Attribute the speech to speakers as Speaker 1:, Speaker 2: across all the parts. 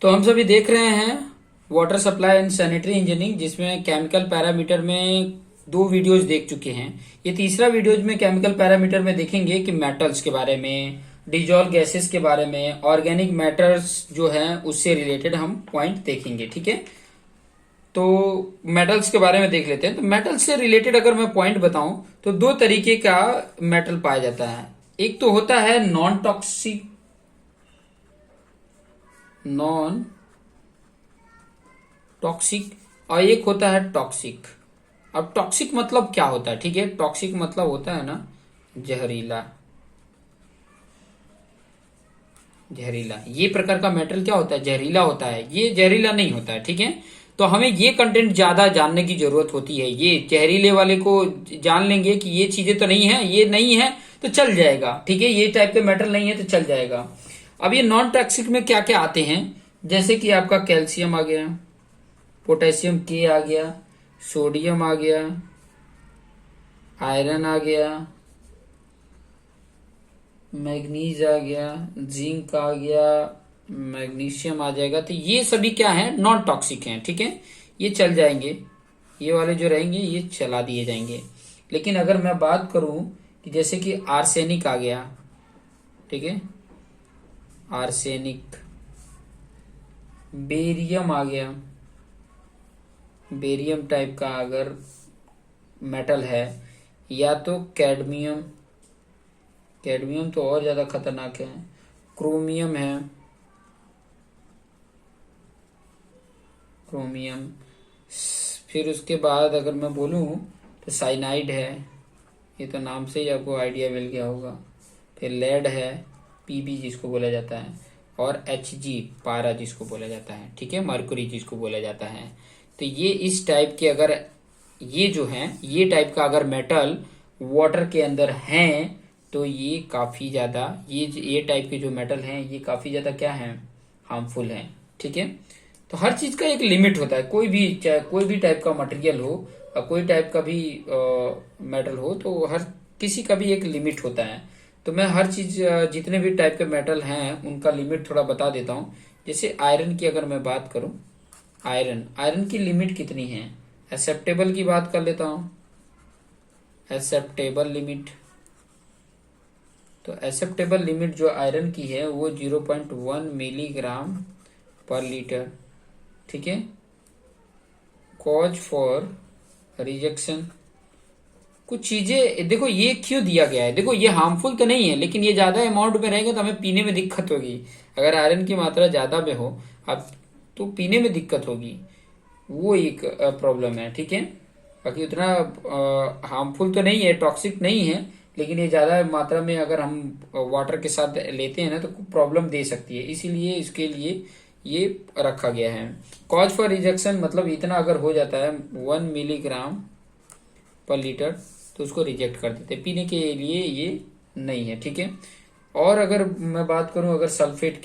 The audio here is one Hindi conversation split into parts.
Speaker 1: तो हम सभी देख रहे हैं water supply and sanitary engineering, जिसमें केमिकल पैरामीटर में दो वीडियोज देख चुके हैं। ये तीसरा वीडियोज में केमिकल पैरामीटर में देखेंगे कि मेटल्स के बारे में, डिजॉल्व गैसेस के बारे में, ऑर्गेनिक मैटर्स जो हैं उससे रिलेटेड हम पॉइंट देखेंगे। ठीक है, तो मेटल्स के बारे में देख लेते हैं। तो मेटल्स से रिलेटेड अगर मैं पॉइंट बताऊं तो दो तरीके का मेटल पाया जाता है। एक तो होता है नॉन टॉक्सिक और एक होता है टॉक्सिक। अब टॉक्सिक मतलब क्या होता है? ठीक है, टॉक्सिक मतलब होता है ना जहरीला। जहरीला ये प्रकार का मेटल क्या होता है? जहरीला होता है। ये जहरीला नहीं होता है। ठीक है, तो हमें ये कंटेंट ज्यादा जानने की जरूरत होती है। ये जहरीले वाले को जान लेंगे कि ये चीजें तो नहीं है, ये नहीं है तो चल जाएगा। ठीक है, ये टाइप के मेटल नहीं है तो चल जाएगा। अब ये नॉन टॉक्सिक में क्या क्या आते हैं, जैसे कि आपका कैल्शियम आ गया, पोटेशियम के आ गया, सोडियम आ गया, आयरन आ गया, मैग्नीज आ गया, जिंक आ गया, मैग्नीशियम आ जाएगा। तो ये सभी क्या है? नॉन टॉक्सिक हैं। ठीक है, ये चल जाएंगे, ये वाले जो रहेंगे ये चला दिए जाएंगे। लेकिन अगर मैं बात करूं कि जैसे कि आर्सेनिक आ गया, ठीक है, आर्सेनिक, बेरियम आ गया, बेरियम टाइप का अगर मेटल है, या तो कैडमियम, कैडमियम तो और ज्यादा खतरनाक है, क्रोमियम है, क्रोमियम। फिर उसके बाद अगर मैं बोलूं तो साइनाइड है, ये तो नाम से ही आपको आइडिया मिल गया होगा। फिर लेड है, पीबी जिसको बोला जाता है, और एचजी पारा जिसको बोला जाता है। ठीक है, मरकुरी जिसको बोला जाता है। तो ये इस टाइप के अगर ये जो है ये टाइप का अगर मेटल वाटर के अंदर हैं तो ये काफी ज्यादा ये टाइप के जो मेटल हैं ये काफी ज्यादा क्या है? हार्मफुल हैं। ठीक है, तो हर चीज का एक लिमिट होता है। कोई भी चाहे कोई भी टाइप का मटेरियल हो, कोई टाइप का भी मेटल हो, तो हर किसी का भी एक लिमिट होता है। तो मैं हर चीज जितने भी टाइप के मेटल हैं उनका लिमिट थोड़ा बता देता हूँ। जैसे आयरन की अगर मैं बात करूं, आयरन आयरन की लिमिट कितनी है? एक्सेप्टेबल की बात कर लेता हूं, एक्सेप्टेबल लिमिट। तो एक्सेप्टेबल लिमिट जो आयरन की है वो 0.1 मिलीग्राम पर लीटर। ठीक है, कॉज फॉर रिजेक्शन। कुछ चीजें देखो ये क्यों दिया गया है, देखो ये हार्मफुल तो नहीं है, लेकिन ये ज्यादा अमाउंट में रहेगा तो हमें पीने में दिक्कत होगी। अगर आयरन की मात्रा ज्यादा में हो अब तो पीने में दिक्कत होगी, वो एक प्रॉब्लम है। ठीक है, बाकी उतना हार्मफुल तो नहीं है, टॉक्सिक नहीं है, लेकिन ये ज्यादा मात्रा में अगर हम वाटर के साथ लेते हैं ना तो प्रॉब्लम दे सकती है। इसीलिए इसके लिए ये रखा गया है। कॉज फॉर रिजेक्शन मतलब इतना अगर हो जाता है 1 मिलीग्राम पर लीटर तो उसको रिजेक्ट कर देते हैं, पीने के लिए ये नहीं है। ठीक है, और अगर मैं बात करूं अगर सल्फेट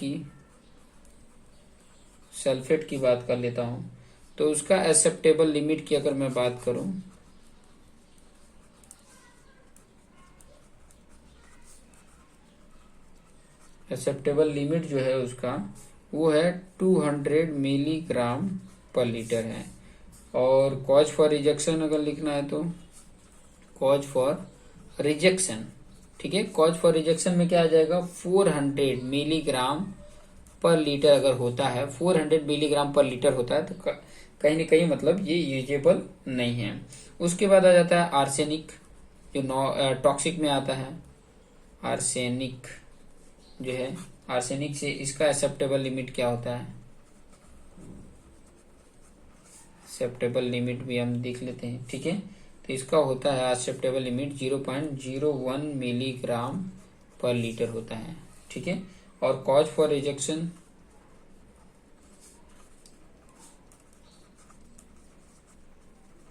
Speaker 1: की बात कर लेता हूं तो उसका एक्सेप्टेबल लिमिट की अगर मैं बात करूं, एक्सेप्टेबल लिमिट जो है उसका वो है 200 मिलीग्राम पर लीटर है। और कॉज फॉर रिजेक्शन अगर लिखना है तो कॉज फॉर रिजेक्शन, ठीक है, कॉज फॉर रिजेक्शन में क्या आ जाएगा? 400 मिलीग्राम पर लीटर अगर होता है, 400 मिलीग्राम पर लीटर होता है तो कहीं ना कहीं मतलब ये यूजेबल नहीं है। उसके बाद आ जाता है आर्सेनिक, जो टॉक्सिक में आता है। आर्सेनिक जो है, आर्सेनिक से इसका एक्सेप्टेबल लिमिट क्या होता है? एक्सेप्टेबल लिमिट भी हम देख लेते हैं। ठीक है, तो इसका होता है एक्सेप्टेबल लिमिट 0.01 मिलीग्राम पर लीटर होता है। ठीक है, और cause for rejection,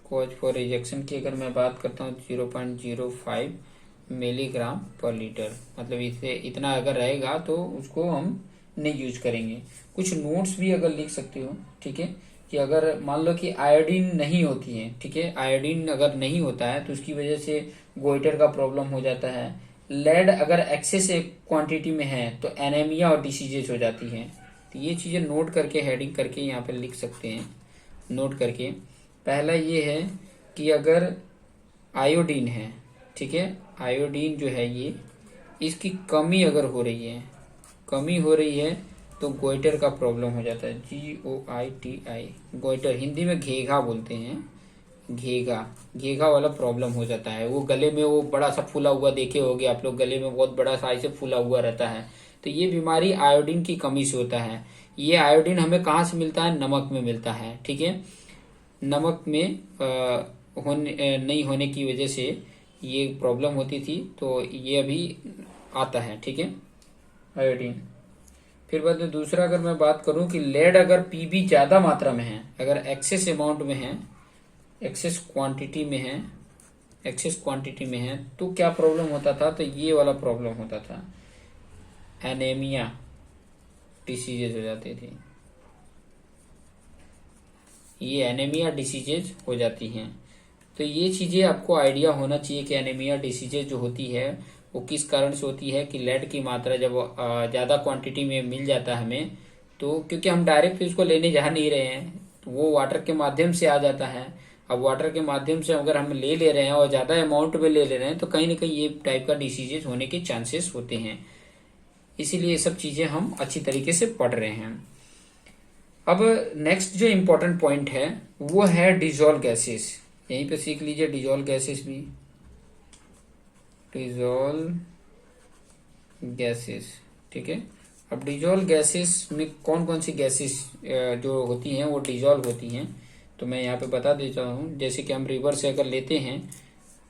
Speaker 1: cause for rejection की अगर मैं बात करता हूँ 0.05 मिलीग्राम पर लीटर, मतलब इसे इतना अगर रहेगा तो उसको हम नहीं यूज करेंगे। कुछ नोट्स भी अगर लिख सकते हो, ठीक है, कि अगर मान लो कि आयोडीन नहीं होती है, ठीक है, आयोडीन अगर नहीं होता है तो उसकी वजह से गोइटर का प्रॉब्लम हो जाता है। लेड अगर एक्सेस क्वांटिटी में है तो एनीमिया और डिसीजेस हो जाती है। तो ये चीजें नोट करके हेडिंग करके यहाँ पे लिख सकते हैं, नोट करके। पहला ये है कि अगर आयोडीन है, ठीक है, आयोडीन जो है ये, इसकी कमी अगर हो रही है, कमी हो रही है तो गोइटर का प्रॉब्लम हो जाता है। GOITI, गोइटर, हिंदी में घेघा बोलते हैं, घेघा, घेघा वाला प्रॉब्लम हो जाता है। वो गले में वो बड़ा सा फूला हुआ देखे होगे आप लोग, गले में बहुत बड़ा सा ऐसे फूला हुआ रहता है, तो ये बीमारी आयोडीन की कमी से होता है। ये आयोडीन हमें कहाँ से मिलता है? नमक में मिलता है, ठीक है। नमक में नहीं होने की वजह से ये प्रॉब्लम होती थी, तो ये अभी आता है, ठीक है, आयोडीन। फिर बाद में दूसरा अगर मैं बात करूं कि लेड अगर पीबी ज्यादा मात्रा में है, अगर एक्सेस अमाउंट में है, एक्सेस क्वांटिटी में है, एक्सेस क्वांटिटी में है, तो क्या प्रॉब्लम होता था? तो ये वाला प्रॉब्लम होता था, एनीमिया डिसीजेज हो जाती थी, ये एनीमिया डिसीजेज हो जाती हैं। तो ये चीजें आपको आइडिया होना चाहिए कि एनीमिया डिसीजेज जो होती है वो किस कारण से होती है कि लेड की मात्रा जब ज्यादा क्वांटिटी में मिल जाता है हमें, तो क्योंकि हम डायरेक्ट उसको लेने जा नहीं रहे हैं, तो वो वाटर के माध्यम से आ जाता है। अब वाटर के माध्यम से अगर हम ले रहे हैं और ज्यादा अमाउंट में ले रहे हैं, तो कहीं ना कहीं ये टाइप का डिसीजेज होने के चांसेस होते हैं। इसीलिए ये सब चीजें हम अच्छी तरीके से पढ़ रहे हैं। अब नेक्स्ट जो इम्पोर्टेंट पॉइंट है वो है डिजोल्व गैसेस। यहीं पे सीख लीजिए डिजोल्व गैसेस भी, डिजोल्व गैसेस, ठीक है। अब डिजोल्व गैसेस में कौन कौन सी गैसेस जो होती हैं वो डिजोल्व होती हैं, तो मैं यहाँ पे बता देता हूँ। जैसे कि हम रिवर से अगर लेते हैं,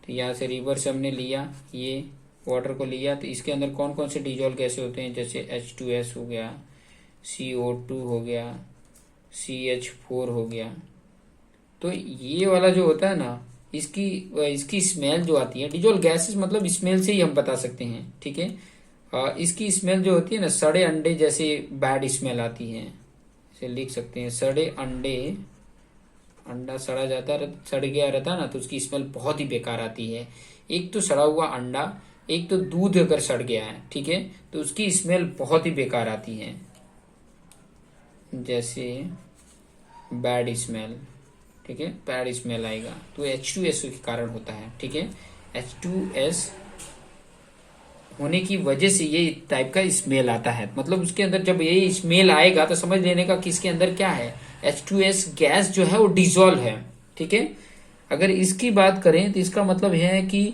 Speaker 1: तो यहाँ से रिवर से हमने लिया, ये वाटर को लिया, तो इसके अंदर कौन कौन से डिजोल्व गैसेस होते हैं? जैसे H2S हो गया, CO2 हो गया, CH4 हो गया। तो ये वाला जो होता है ना, इसकी स्मेल जो आती है, डिजोल्व गैसेस मतलब स्मेल से ही हम बता सकते हैं, ठीक है। इसकी स्मेल जो होती है ना, सड़े अंडे जैसे बैड स्मेल आती है, इसे लिख सकते हैं, सड़े अंडे, अंडा सड़ा जाता सड़ गया रहता है ना, तो उसकी स्मेल बहुत ही बेकार आती है। एक तो सड़ा हुआ अंडा, एक तो दूध अगर सड़ गया है, ठीक है, तो उसकी स्मेल बहुत ही बेकार आती है, जैसे बैड स्मेल, ठीक है, बैड स्मेल आएगा, तो H2S के कारण होता है, ठीक है। H2S होने की वजह से ये टाइप का स्मेल आता है। मतलब उसके अंदर जब ये स्मेल आएगा तो समझ लेने का कि इसके अंदर क्या है, H2S गैस जो है वो डिजोल्व है, ठीक है। अगर इसकी बात करें तो इसका मतलब है कि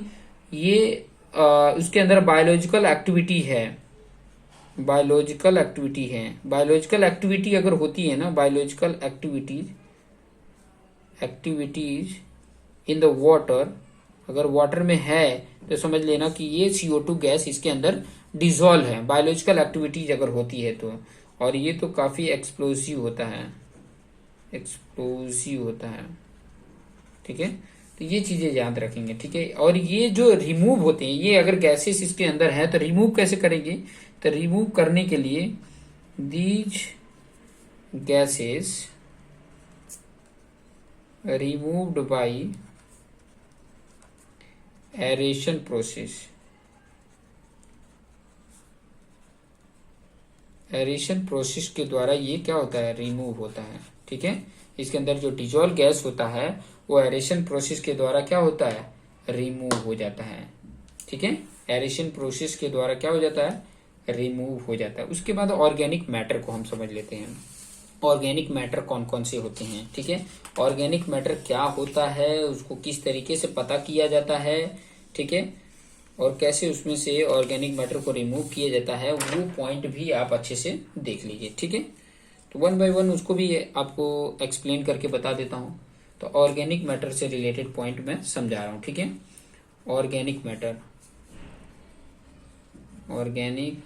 Speaker 1: ये उसके अंदर बायोलॉजिकल एक्टिविटी है, बायोलॉजिकल एक्टिविटी है। बायोलॉजिकल एक्टिविटी अगर होती है ना, biological activities in the water, अगर वाटर में है तो समझ लेना कि ये CO2 गैस इसके अंदर डिजोल्व है, बायोलॉजिकल एक्टिविटीज अगर होती है तो। और ये तो काफी एक्सप्लोसिव होता है, एक्सप्लोसिव होता है, ठीक है। तो ये चीजें याद रखेंगे, ठीक है। और ये जो रिमूव होते हैं, ये अगर गैसेस इसके अंदर है तो रिमूव कैसे करेंगे? तो रिमूव करने के लिए these gases removed by aeration process, aeration process के द्वारा ये क्या होता है, रिमूव होता है, ठीक है। इसके अंदर जो डिजोल्व गैस होता है वो एरेशन प्रोसेस के द्वारा क्या होता है, रिमूव हो जाता है, ठीक है। एरेशन प्रोसेस के द्वारा क्या हो जाता है, रिमूव हो जाता है। उसके बाद ऑर्गेनिक मैटर को हम समझ लेते हैं। ऑर्गेनिक मैटर कौन कौन से होते हैं, ठीक है। ऑर्गेनिक मैटर क्या होता है, उसको किस तरीके से पता किया जाता है, ठीक है, और कैसे उसमें से ऑर्गेनिक मैटर को रिमूव किया जाता है, वो पॉइंट भी आप अच्छे से देख लीजिए, ठीक है। तो वन बाय वन उसको भी आपको एक्सप्लेन करके बता देता हूँ। तो ऑर्गेनिक मैटर से रिलेटेड पॉइंट मैं समझा रहा हूँ, ठीक है। ऑर्गेनिक मैटर, ऑर्गेनिक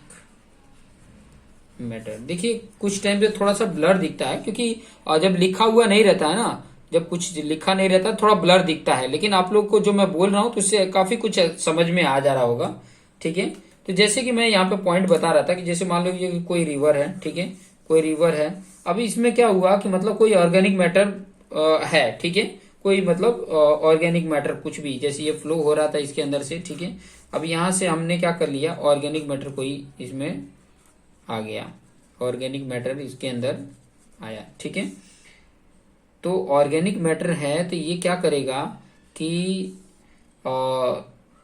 Speaker 1: मैटर, देखिए कुछ टाइम पे थोड़ा सा ब्लर दिखता है, क्योंकि जब लिखा हुआ नहीं रहता है ना, जब कुछ लिखा नहीं रहता थोड़ा ब्लर दिखता है, लेकिन आप लोग को जो मैं बोल रहा हूँ तो उससे काफी कुछ समझ में आ जा रहा होगा, ठीक है। तो जैसे कि मैं यहाँ पे पॉइंट बता रहा था कि जैसे मान लीजिए कि कोई रिवर है, ठीक है, कोई रिवर है। अभी इसमें क्या हुआ कि मतलब कोई ऑर्गेनिक मैटर है, ठीक है, कोई मतलब ऑर्गेनिक मैटर कुछ भी, जैसे ये फ्लो हो रहा था इसके अंदर से, ठीक है। अब यहाँ से हमने क्या कर लिया, ऑर्गेनिक मैटर कोई इसमें आ गया, ऑर्गेनिक मैटर इसके अंदर आया, ठीक है। तो ऑर्गेनिक मैटर है तो ये क्या करेगा कि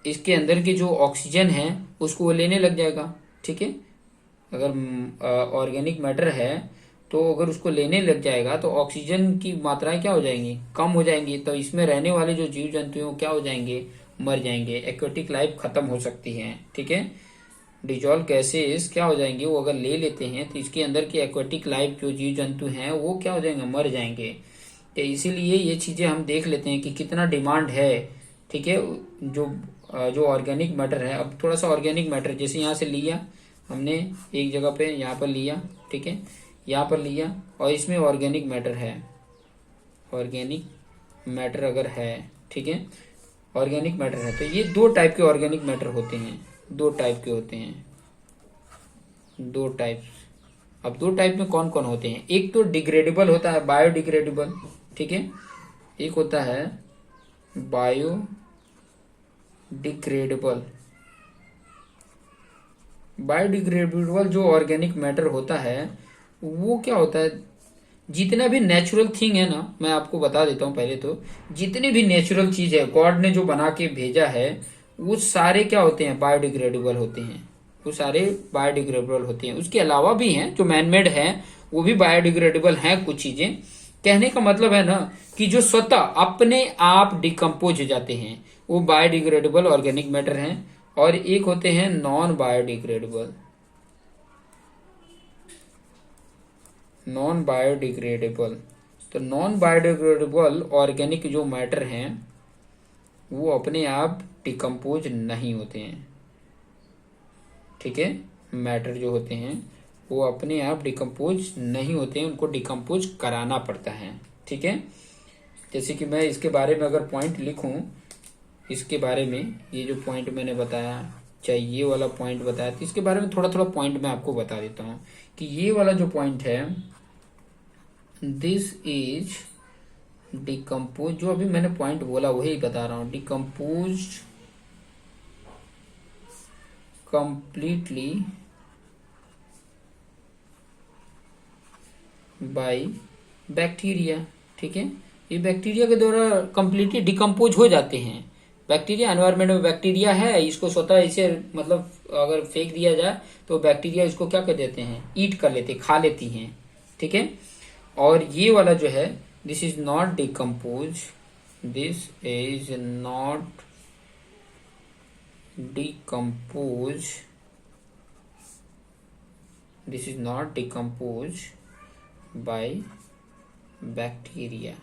Speaker 1: इसके अंदर की जो ऑक्सीजन है उसको वो लेने लग जाएगा, ठीक है। अगर ऑर्गेनिक मैटर है तो अगर उसको लेने लग जाएगा तो ऑक्सीजन की मात्राएं क्या हो जाएंगी, कम हो जाएंगी। तो इसमें रहने वाले जो जीव जंतु हैं वो क्या हो जाएंगे, मर जाएंगे, एक्वेटिक लाइफ खत्म हो सकती है, ठीक है। डिजॉल्व गैसेस क्या हो जाएंगे, वो अगर ले लेते हैं तो इसके अंदर की एक्वेटिक लाइफ जो जीव जंतु हैं वो क्या हो जाएंगे, मर जाएंगे। तो इसीलिए ये चीजें हम देख लेते हैं कि कितना डिमांड है, ठीक है। जो ऑर्गेनिक मैटर है, अब थोड़ा सा ऑर्गेनिक मैटर जैसे यहाँ से लिया हमने एक जगह पे, यहाँ पर लिया, ठीक है, यहाँ पर लिया और इसमें ऑर्गेनिक मैटर है, ऑर्गेनिक मैटर अगर है, ठीक है, ऑर्गेनिक मैटर है तो ये दो टाइप के ऑर्गेनिक मैटर होते हैं, दो टाइप के होते हैं, दो टाइप्स। अब दो टाइप में कौन कौन होते हैं, एक तो डिग्रेडेबल होता है, बायोडिग्रेडेबल, ठीक है, एक होता है बायोडिग्रेडेबल। बायोडिग्रेडेबल जो ऑर्गेनिक मैटर होता है वो क्या होता है, जितना भी नेचुरल थिंग है ना, मैं आपको बता देता हूँ पहले तो, जितनी भी नेचुरल चीज है गॉड ने जो बना के भेजा है वो सारे क्या होते हैं, बायोडिग्रेडेबल होते हैं, वो सारे बायोडिग्रेडेबल होते हैं। उसके अलावा भी हैं जो मैनमेड हैं वो भी बायोडिग्रेडेबल हैं कुछ चीजें। कहने का मतलब है ना कि जो स्वतः अपने आप डिकम्पोज हो जाते हैं वो बायोडिग्रेडेबल ऑर्गेनिक मैटर हैं, और एक होते हैं नॉन बायोडिग्रेडेबल, नॉन बायोडिग्रेडेबल। तो नॉन बायोडिग्रेडेबल ऑर्गेनिक जो मैटर हैं वो अपने आप डिकम्पोज नहीं होते हैं, ठीक है। मैटर जो होते हैं वो अपने आप डिकम्पोज नहीं होते हैं, उनको डिकम्पोज कराना पड़ता है, ठीक है। जैसे कि मैं इसके बारे में अगर पॉइंट लिखूं, इसके बारे में ये जो पॉइंट मैंने बताया, चाहे ये वाला पॉइंट बताया, तो इसके बारे में थोड़ा थोड़ा पॉइंट मैं आपको बता देता हूँ कि ये वाला जो पॉइंट है, दिस इज डिकम्पोज, जो अभी मैंने पॉइंट बोला वही बता रहा हूँ, डिकम्पोज कंप्लीटली बाय बैक्टीरिया, ठीक है। ये बैक्टीरिया के द्वारा कंप्लीटली डिकम्पोज हो जाते हैं। बैक्टीरिया, एनवायरमेंट में बैक्टीरिया है, इसको स्वतः इसे मतलब अगर फेंक दिया जाए तो बैक्टीरिया इसको क्या कर देते हैं, ईट कर लेते, खा लेती हैं, ठीक है। और ये वाला जो है, this is not decompose, this is not decompose, this is not decompose by bacteria.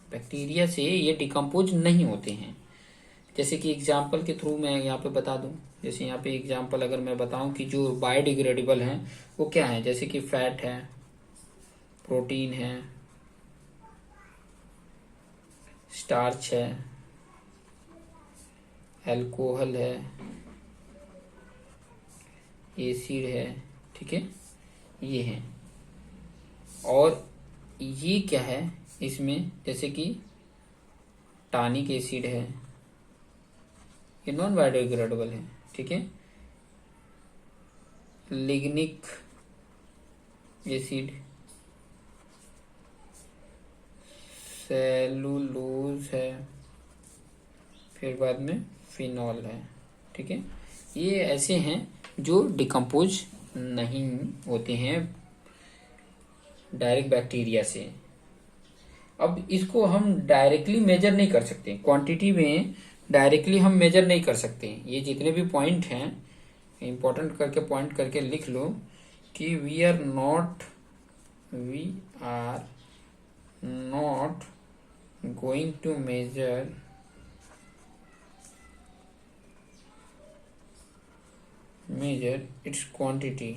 Speaker 1: Bacteria से ये डिकम्पोज नहीं होते हैं। जैसे कि एग्जाम्पल के थ्रू मैं यहाँ पे बता दूं, जैसे यहाँ पे एग्जाम्पल अगर मैं बताऊं कि जो बायोडिग्रेडेबल हैं वो क्या है, जैसे कि फैट है, प्रोटीन है, स्टार्च है, अल्कोहल है, एसिड है, ठीक है, ये है। और ये क्या है इसमें, जैसे कि टानिक एसिड है, ये नॉन बायोडिग्रेडेबल है, ठीक है। लिग्निक एसिड, सेलुलोज है, फिर बाद में फिनॉल है, ठीक है। ये ऐसे हैं जो डिकम्पोज नहीं होते हैं डायरेक्ट बैक्टीरिया से। अब इसको हम डायरेक्टली मेजर नहीं कर सकते, क्वांटिटी में डायरेक्टली हम मेजर नहीं कर सकते। ये जितने भी पॉइंट हैं इंपॉर्टेंट करके पॉइंट करके लिख लो कि we are not going to measure its quantity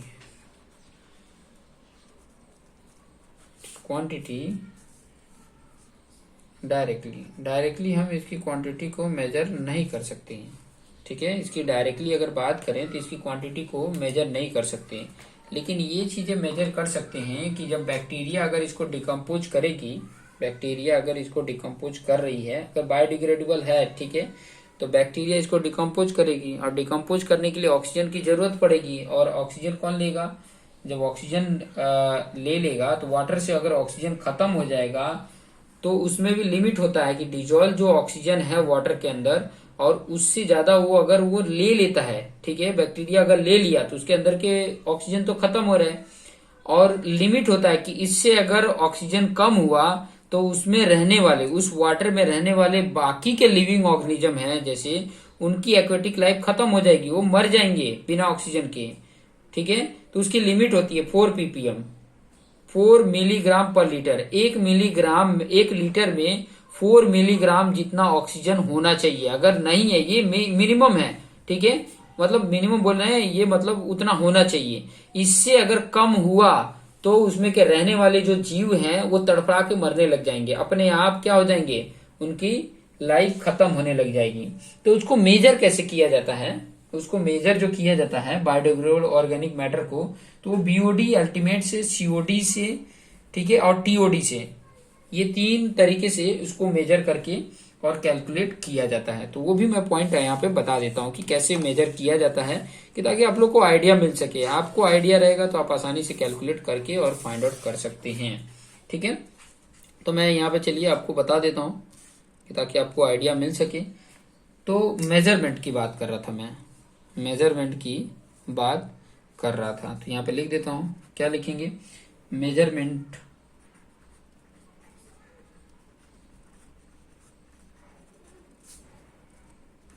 Speaker 1: directly हम इसकी क्वांटिटी को मेजर नहीं कर सकते हैं, ठीक है। इसकी डायरेक्टली अगर बात करें तो इसकी क्वांटिटी को मेजर नहीं कर सकते, लेकिन ये चीजें मेजर कर सकते हैं कि जब बैक्टीरिया अगर इसको डिकम्पोज करेगी, बैक्टीरिया अगर इसको डिकम्पोज कर रही है, अगर बायोडिग्रेडेबल है, ठीक है, तो बैक्टीरिया इसको डिकम्पोज करेगी और डिकम्पोज करने के लिए ऑक्सीजन की जरूरत पड़ेगी। और ऑक्सीजन कौन लेगा? जब ऑक्सीजन ले लेगा तो वाटर से अगर ऑक्सीजन खत्म हो जाएगा तो उसमें भी लिमिट होता है कि डिजोल्व जो ऑक्सीजन है वाटर के अंदर और उससे ज्यादा वो अगर वो ले लेता है, ठीक है, बैक्टीरिया अगर ले लिया तो उसके अंदर के ऑक्सीजन तो खत्म हो रहे हैं। और लिमिट होता है कि इससे अगर ऑक्सीजन कम हुआ तो उसमें रहने वाले, उस वाटर में रहने वाले बाकी के लिविंग ऑर्गेनिज्म हैं जैसे, उनकी एक्वेटिक लाइफ खत्म हो जाएगी, वो मर जाएंगे बिना ऑक्सीजन के, ठीक है। तो उसकी लिमिट होती है 4 ppm, 4 मिलीग्राम पर लीटर। 1 मिलीग्राम 1 लीटर में 4 मिलीग्राम जितना ऑक्सीजन होना चाहिए। अगर नहीं है, ये मिनिमम है, ठीक है, मतलब मिनिमम बोल रहे हैं, ये मतलब उतना होना चाहिए। इससे अगर कम हुआ तो उसमें के रहने वाले जो जीव हैं वो तड़फड़ा के मरने लग जाएंगे, अपने आप क्या हो जाएंगे, उनकी लाइफ खत्म होने लग जाएगी। तो उसको मेजर कैसे किया जाता है? उसको मेजर जो किया जाता है बायोडिग्रेडेबल ऑर्गेनिक मैटर को, तो वो बीओडी अल्टीमेट से, सीओडी से, ठीक है, और टीओडी से, ये 3 तरीके से उसको मेजर करके और कैलकुलेट किया जाता है। तो वो भी मैं पॉइंट यहाँ पे बता देता हूँ कि कैसे मेजर किया जाता है, कि ताकि आप लोग को आइडिया मिल सके। आपको आइडिया रहेगा तो आप आसानी से कैलकुलेट करके और फाइंड आउट कर सकते हैं, ठीक है। तो मैं यहाँ पे चलिए आपको बता देता हूँ ताकि आपको आइडिया मिल सके। तो मेजरमेंट की बात कर रहा था मैं, मेजरमेंट की बात कर रहा था, तो यहाँ पे लिख देता हूँ। क्या लिखेंगे? Measurement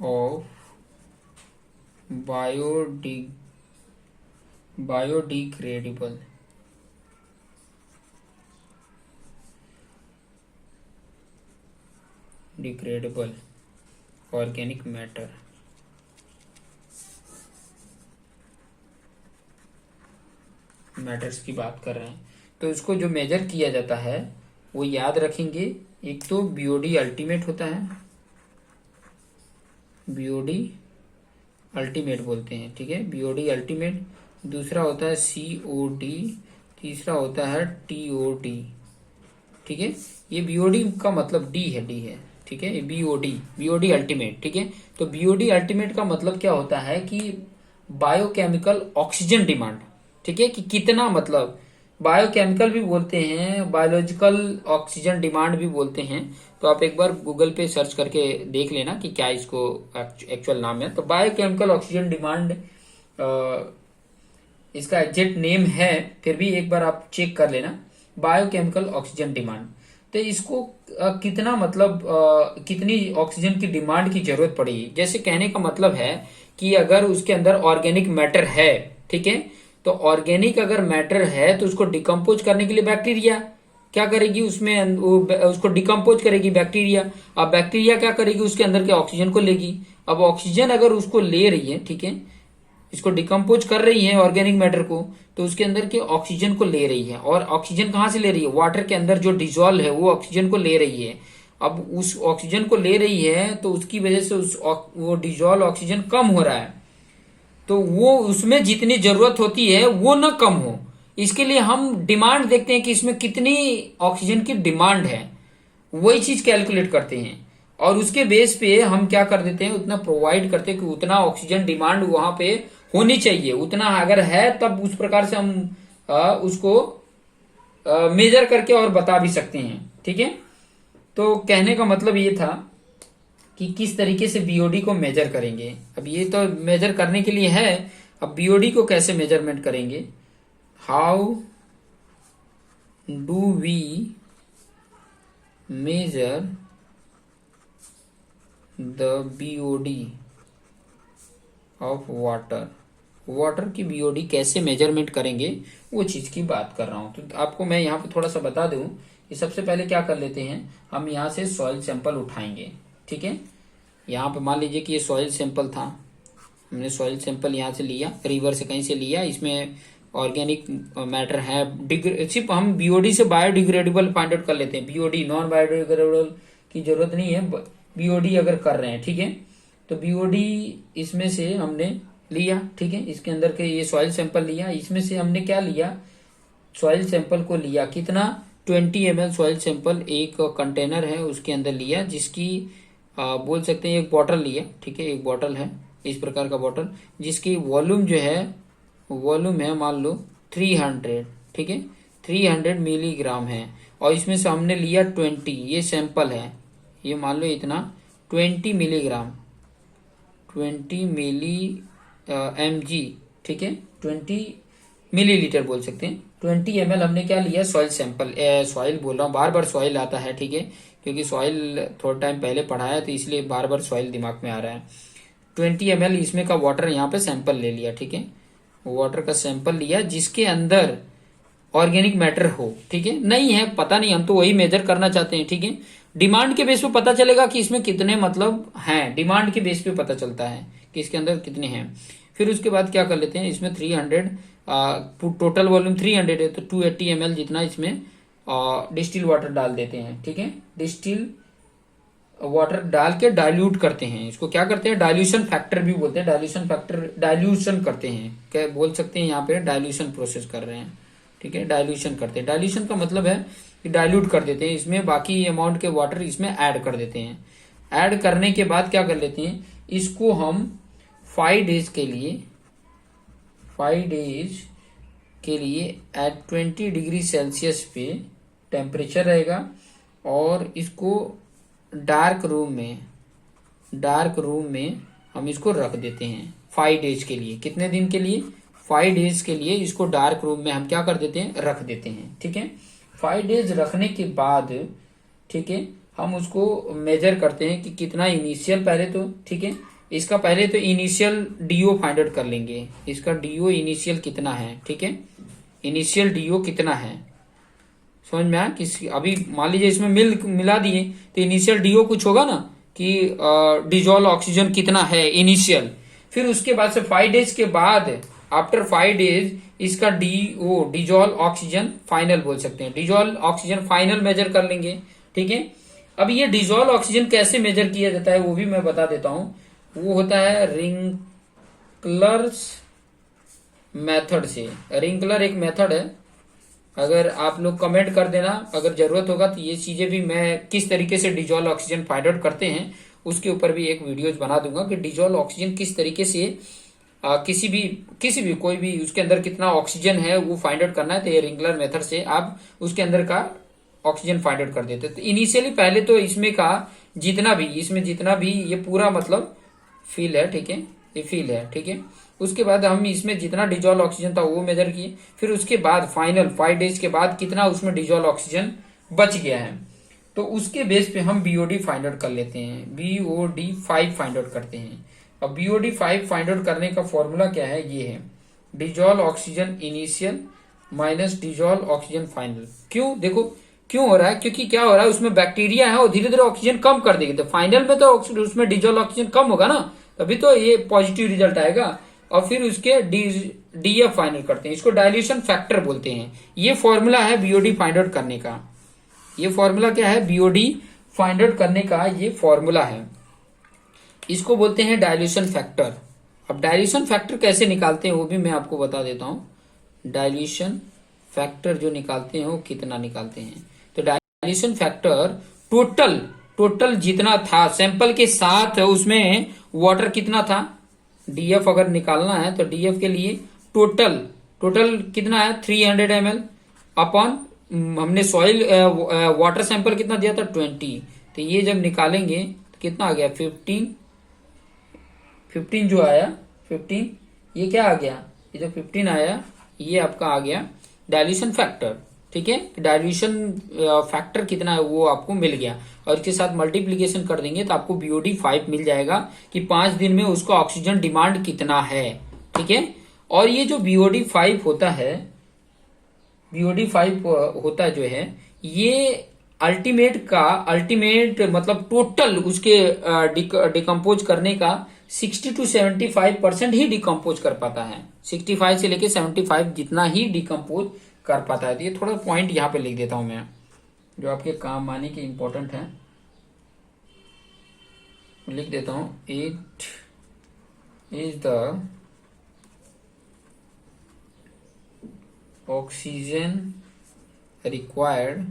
Speaker 1: of biodegradable organic matter. Matters की बात कर रहे हैं, तो इसको जो मेजर किया जाता है वो याद रखेंगे। एक तो बीओडी अल्टीमेट होता है, बीओडी अल्टीमेट बोलते हैं, ठीक है, बीओडी अल्टीमेट। दूसरा होता है सीओडी, तीसरा होता है टीओडी, ठीक है। ये बीओडी का मतलब डी है, ठीक है, ये बीओडी अल्टीमेट, ठीक है। तो बीओडी अल्टीमेट का मतलब क्या होता है कि बायोकेमिकल ऑक्सीजन डिमांड, ठीक है, कि कितना, मतलब बायोकेमिकल भी बोलते हैं, बायोलॉजिकल ऑक्सीजन डिमांड भी बोलते हैं। तो आप एक बार गूगल पे सर्च करके देख लेना कि क्या इसको एक्चुअल नाम है। तो बायोकेमिकल ऑक्सीजन डिमांड इसका एग्जैक्ट नेम है, फिर भी एक बार आप चेक कर लेना, बायोकेमिकल ऑक्सीजन डिमांड। तो इसको कितना, मतलब कितनी ऑक्सीजन की डिमांड की जरूरत पड़ेगी। जैसे कहने का मतलब है कि अगर उसके अंदर ऑर्गेनिक मैटर है, ठीक है, तो ऑर्गेनिक अगर मैटर है तो उसको डिकम्पोज करने के लिए बैक्टीरिया क्या करेगी, उसमें उसको डिकम्पोज करेगी बैक्टीरिया। अब बैक्टीरिया क्या करेगी, उसके अंदर के ऑक्सीजन को लेगी। अब ऑक्सीजन अगर उसको ले रही है, ठीक है, इसको डिकम्पोज कर रही है ऑर्गेनिक मैटर को, तो उसके अंदर के ऑक्सीजन को ले रही है। और ऑक्सीजन कहाँ से ले रही है? वाटर के अंदर जो डिजोल्व है वो ऑक्सीजन को ले रही है। अब उस ऑक्सीजन को ले रही है तो उसकी वजह से वो डिजोल्व ऑक्सीजन कम हो रहा है, तो वो उसमें जितनी जरूरत होती है वो ना कम हो, इसके लिए हम डिमांड देखते हैं कि इसमें कितनी ऑक्सीजन की डिमांड है, वही चीज कैलकुलेट करते हैं। और उसके बेस पे हम क्या कर देते हैं, उतना प्रोवाइड करते हैं कि उतना ऑक्सीजन डिमांड वहां पे होनी चाहिए। उतना अगर है तब उस प्रकार से हम उसको मेजर करके और बता भी सकते हैं, ठीक है। तो कहने का मतलब ये था कि किस तरीके से बीओडी को मेजर करेंगे। अब ये तो मेजर करने के लिए है, अब बीओडी को कैसे मेजरमेंट करेंगे, how do we measure the BOD of water. Water की बीओडी कैसे मेजरमेंट करेंगे वो चीज की बात कर रहा हूं। तो आपको मैं यहाँ पे थोड़ा सा बता दूं कि सबसे पहले क्या कर लेते हैं, हम यहाँ से सॉइल सैंपल उठाएंगे, ठीक है। यहाँ पे मान लीजिए कि ये सॉइल सैंपल था, हमने सॉइल सैंपल यहाँ से लिया, रिवर से कहीं से लिया, इसमें ऑर्गेनिक मैटर है। सिर्फ हम बीओडी से बायोडिग्रेडेबल फाइंड आउट कर लेते हैं, बीओडी नॉन बायोडिग्रेडेबल की जरूरत नहीं है, बीओडी अगर कर रहे हैं, ठीक है। तो बीओडी इसमें से हमने लिया, ठीक है, इसके अंदर के ये सॉइल सैंपल लिया, इसमें से हमने क्या लिया, सॉइल सैंपल को लिया, कितना, 20 ml सॉइल सैंपल एक कंटेनर है उसके अंदर लिया, जिसकी बोल सकते हैं एक बॉटल लिया, ठीक है, एक बॉटल है इस प्रकार का बॉटल, जिसकी वॉल्यूम जो है, वॉल्यूम है मान लो 300, ठीक है, 300 मिलीग्राम है, और इसमें से हमने लिया 20, ये सैंपल है, ये मान लो इतना 20 मिलीग्राम, 20 मिली एम जी, ठीक है, 20 मिलीलीटर बोल सकते हैं, 20 ml हमने क्या लिया, सॉइल सैंपल, सॉइल बोल रहा हूँ, बार बार सॉइल आता है, ठीक है, क्योंकि सॉइल थोड़ा टाइम पहले पढ़ा है तो इसलिए बार बार सॉइल दिमाग में आ रहा है। 20 ml इसमें का वाटर यहाँ पे सैंपल ले लिया, ठीक है, वाटर का सैंपल लिया जिसके अंदर ऑर्गेनिक मैटर हो, ठीक है, नहीं है पता नहीं, हम तो वही मेजर करना चाहते हैं, ठीक है, डिमांड के बेस पे पता चलेगा कि इसमें कितने मतलब हैं, डिमांड के बेस पे पता चलता है कि इसके अंदर कितने हैं। फिर उसके बाद क्या कर लेते हैं, इसमें 300, टोटल वॉल्यूम 300 है तो 280 ml जितना इसमें डिस्टिल वाटर डाल देते हैं, ठीक है, डिस्टिल वाटर डाल के डाइल्यूट करते हैं, इसको क्या करते हैं, डाइल्यूशन फैक्टर भी बोलते हैं, डाइल्यूशन फैक्टर, डाइल्यूशन करते हैं, क्या बोल सकते हैं, यहाँ पे डाइल्यूशन प्रोसेस कर रहे हैं, ठीक है, डाइल्यूशन करते हैं, डाइल्यूशन का मतलब है कि डाइल्यूट कर देते हैं, इसमें बाकी अमाउंट के वाटर इसमें ऐड कर देते हैं। ऐड करने के बाद क्या कर लेते हैं, इसको हम 5 डेज के लिए, 5 डेज के लिए एट 20 डिग्री सेल्सियस पे टेम्परेचर रहेगा, और इसको डार्क रूम में हम इसको रख देते हैं 5 डेज के लिए। कितने दिन के लिए, 5 डेज के लिए इसको डार्क रूम में हम क्या कर देते हैं, रख देते हैं, ठीक है। 5 डेज रखने के बाद, ठीक है, हम उसको मेजर करते हैं कि कितना इनिशियल, पहले तो ठीक है, इसका पहले तो इनिशियल डीओ फाइंड आउट कर लेंगे, इसका डीओ इनिशियल कितना है, ठीक है, इनिशियल डीओ कितना है, समझ में आया, किस अभी मान लीजिए इसमें मिला दिए तो इनिशियल डीओ कुछ होगा ना कि डिजोल्व ऑक्सीजन कितना है इनिशियल, फिर उसके बाद से 5 डेज के बाद, आफ्टर 5 डेज इसका डीओ, डिजोल्व ऑक्सीजन फाइनल बोल सकते हैं, डिजोल्व ऑक्सीजन फाइनल मेजर कर लेंगे, ठीक है। अब ये डिजोल्व ऑक्सीजन कैसे मेजर किया जाता है वो भी मैं बता देता हूं, वो होता है रिंकलर्स मेथड से। रिंकलर एक मेथड है, अगर आप लोग कमेंट कर देना अगर जरूरत होगा तो ये चीजें भी मैं किस तरीके से डिजोल्व ऑक्सीजन फाइंड आउट करते हैं उसके ऊपर भी एक वीडियोज बना दूंगा कि डिजोल्व ऑक्सीजन किस तरीके से किसी भी कोई भी उसके अंदर कितना ऑक्सीजन है वो फाइंड आउट करना है, तो ये रिंगलर मेथड से आप उसके अंदर का ऑक्सीजन फाइंड आउट कर देते हैं। तो इनिशियली पहले तो इसमें का जितना भी ये पूरा मतलब फील है, ठीक है, ये फील है, ठीक है, उसके बाद हम इसमें जितना डिजोल्व ऑक्सीजन था वो मेजर किए, फिर उसके बाद फाइनल 5 डेज के बाद कितना उसमें डिजोल्व ऑक्सीजन बच गया है, तो उसके बेस पे हम बीओडी फाइंड आउट कर लेते हैं, बीओडी 5 फाइंड आउट करते हैं। अब बीओडी 5 फाइंड आउट करने का फॉर्मूला क्या है, ये है dissolve oxygen initial minus dissolve oxygen final. क्यों, देखो क्यों हो रहा है, क्योंकि क्या हो रहा है उसमें बैक्टीरिया है और धीरे धीरे ऑक्सीजन कम कर देगी, तो फाइनल में तो उसमें डिजोल्व ऑक्सीजन कम होगा ना, तभी तो ये पॉजिटिव रिजल्ट आएगा। और फिर उसके डीएफ फाइंड करते हैं, इसको डाइल्यूशन फैक्टर बोलते हैं। ये फॉर्मूला है बीओडी फाइंड आउट करने का, ये फॉर्मूला क्या है, बीओडी फाइंड आउट करने का ये फॉर्मूला है, इसको बोलते हैं डाइल्यूशन फैक्टर। अब डाइल्यूशन फैक्टर कैसे निकालते हैं वो भी मैं आपको बता देता हूं। डाइल्यूशन फैक्टर जो निकालते हैं वो कितना निकालते हैं, तो डाइल्यूशन फैक्टर टोटल जितना था सैंपल के साथ उसमें वाटर कितना था, डीएफ अगर निकालना है तो डीएफ के लिए टोटल कितना है 300 ml अपॉन हमने सॉइल वाटर सैंपल कितना दिया था 20, तो ये जब निकालेंगे तो कितना आ गया 15 जो आया 15, ये क्या आ गया, ये जो 15 आया ये आपका आ गया डाइल्यूशन फैक्टर, ठीक है, डाइल्यूशन फैक्टर कितना है वो आपको मिल गया, और इसके साथ मल्टीप्लीकेशन कर देंगे तो आपको बीओडी 5 मिल जाएगा कि 5 दिन में उसका ऑक्सीजन डिमांड कितना है, ठीक है। और ये जो बीओडी 5 होता है, बीओडी 5 होता जो है ये अल्टीमेट मतलब टोटल उसके डिकम्पोज करने का 60 to 75% ही डिकम्पोज कर पाता है, 65 से लेके 75 जितना ही डिकम्पोज कर पाता है। तो ये थोड़ा पॉइंट यहाँ पे लिख देता हूं मैं जो आपके काम आने के इंपॉर्टेंट है, लिख देता हूं। It is the oxygen required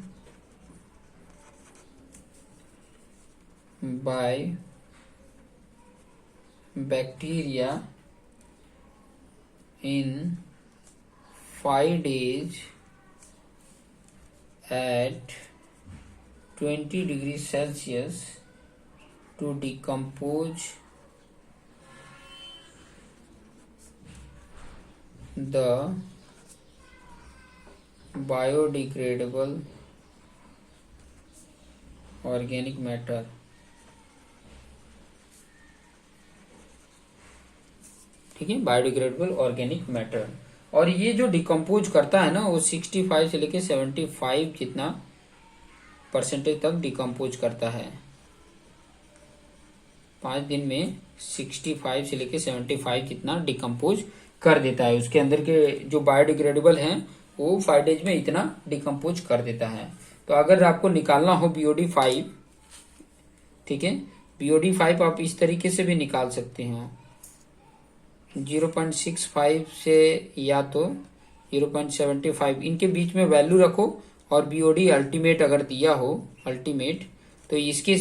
Speaker 1: by bacteria in 5 days at 20 degrees Celsius to decompose the biodegradable organic matter। ठीक है, बायोडिग्रेडेबल ऑर्गेनिक मैटर। और ये जो डिकम्पोज करता है ना वो 65 से लेके 75 जितना परसेंटेज तक डिकम्पोज करता है। 5 दिन में 65 से लेके 75 जितना डिकम्पोज कर देता है। उसके अंदर के जो बायोडिग्रेडेबल हैं वो 5 डेज में इतना डिकम्पोज कर देता है। तो अगर आपको निकालना हो BOD5, ठीक है, BOD5 आप इस तरीके से भी निकाल सकते हो, 0.65 से या तो 0.75 इनके बीच में वैल्यू रखो। और BOD अल्टीमेट अगर दिया हो अल्टीमेट, तो इसके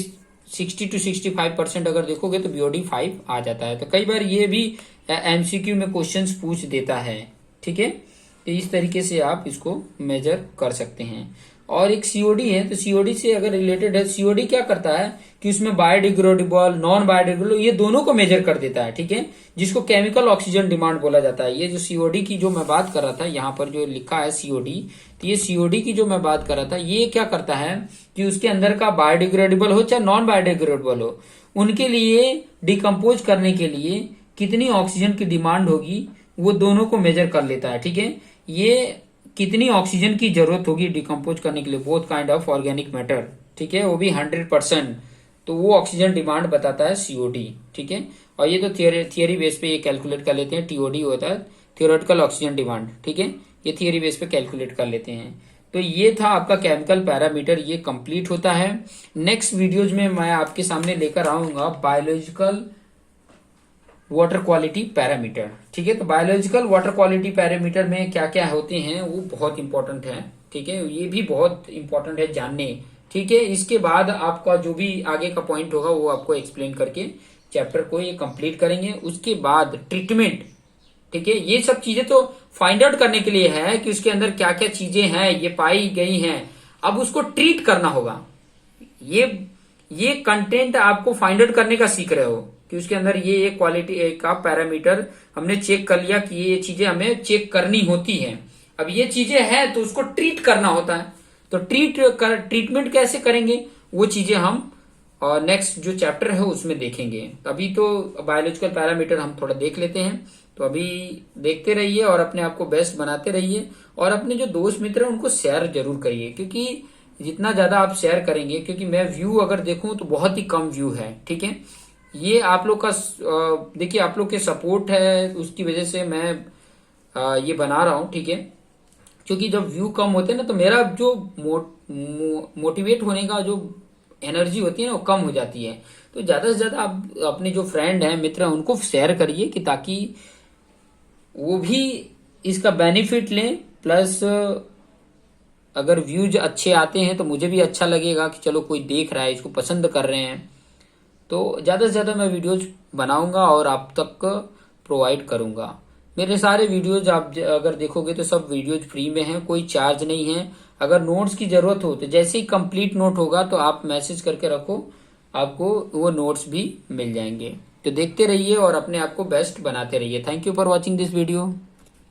Speaker 1: 60 to 65% अगर देखोगे तो BOD5 आ जाता है। तो कई बार ये भी MCQ में क्वेश्चंस पूछ देता है। ठीक है, तो इस तरीके से आप इसको मेजर कर सकते हैं। और एक COD है, तो COD से अगर रिलेटेड है, COD क्या करता है कि उसमें बायोडिग्रेडेबल नॉन बायोडिग्रेडेबल ये दोनों को मेजर कर देता है। ठीक है, जिसको केमिकल ऑक्सीजन डिमांड बोला जाता है। ये जो COD की जो मैं बात कर रहा था, यहाँ पर जो लिखा है COD, तो ये COD की जो मैं बात कर रहा था, ये क्या करता है कि उसके अंदर का बायोडिग्रेडेबल हो चाहे नॉन बायोडिग्रेडेबल हो, उनके लिए डिकम्पोज करने के लिए कितनी ऑक्सीजन की डिमांड होगी वो दोनों को मेजर कर लेता है। ठीक है, ये कितनी ऑक्सीजन की जरूरत होगी डिकम्पोज करने के लिए both kind of organic matter, ठीक है, वो भी 100%, तो वो ऑक्सीजन डिमांड बताता है COD। ठीक है, और ये तो थियरी बेस पे ये कैलकुलेट कर लेते हैं। TOD होता है थियोरेटिकल ऑक्सीजन डिमांड। ठीक है, ये थियरी बेस पे कैलकुलेट कर लेते हैं। तो ये था आपका केमिकल पैरामीटर, ये कंप्लीट होता है। नेक्स्ट वीडियोज में मैं आपके सामने लेकर आऊंगा बायोलॉजिकल वाटर क्वालिटी पैरामीटर। ठीक है, तो बायोलॉजिकल वाटर क्वालिटी पैरामीटर में क्या क्या होते हैं वो बहुत इंपॉर्टेंट है। ठीक है, ये भी बहुत इंपॉर्टेंट है जानने। ठीक है, इसके बाद आपका जो भी आगे का पॉइंट होगा वो आपको एक्सप्लेन करके चैप्टर को ये कंप्लीट करेंगे। उसके बाद ट्रीटमेंट, ठीक है, ये सब चीजें तो फाइंड आउट करने के लिए है कि उसके अंदर क्या क्या चीजें हैं ये पाई गई हैं, अब उसको ट्रीट करना होगा। ये कंटेंट आपको फाइंड आउट करने का सीख रहे हो कि उसके अंदर ये क्वालिटी का पैरामीटर हमने चेक कर लिया कि ये चीजें हमें चेक करनी होती हैं। अब ये चीजें हैं तो उसको ट्रीट करना होता है। तो ट्रीटमेंट कैसे करेंगे वो चीजें हम और नेक्स्ट जो चैप्टर है उसमें देखेंगे। तो अभी तो बायोलॉजिकल पैरामीटर हम थोड़ा देख लेते हैं। तो अभी देखते रहिए और अपने आप को बेस्ट बनाते रहिए और अपने जो दोस्त मित्र हैं उनको शेयर जरूर करिए, क्योंकि जितना ज्यादा आप शेयर करेंगे, क्योंकि मैं व्यू अगर देखूं तो बहुत ही कम व्यू है। ठीक है, ये आप लोग का देखिए आप लोग के सपोर्ट है, उसकी वजह से मैं ये बना रहा हूं। ठीक है, क्योंकि जब व्यू कम होते हैं ना तो मेरा जो मोटिवेट होने का जो एनर्जी होती है ना वो कम हो जाती है। तो ज्यादा से ज्यादा आप अपने जो फ्रेंड हैं मित्र हैं उनको शेयर करिए कि ताकि वो भी इसका बेनिफिट लें। प्लस अगर व्यूज अच्छे आते हैं तो मुझे भी अच्छा लगेगा कि चलो कोई देख रहा है, इसको पसंद कर रहे हैं। तो ज्यादा से ज्यादा मैं वीडियोज बनाऊंगा और आप तक प्रोवाइड करूंगा। मेरे सारे वीडियोज आप अगर देखोगे तो सब वीडियोज फ्री में हैं, कोई चार्ज नहीं है। अगर नोट्स की जरूरत हो तो जैसे ही कंप्लीट नोट होगा तो आप मैसेज करके रखो, आपको वो नोट्स भी मिल जाएंगे। तो देखते रहिए और अपने आप को बेस्ट बनाते रहिए। Thank you for watching this video.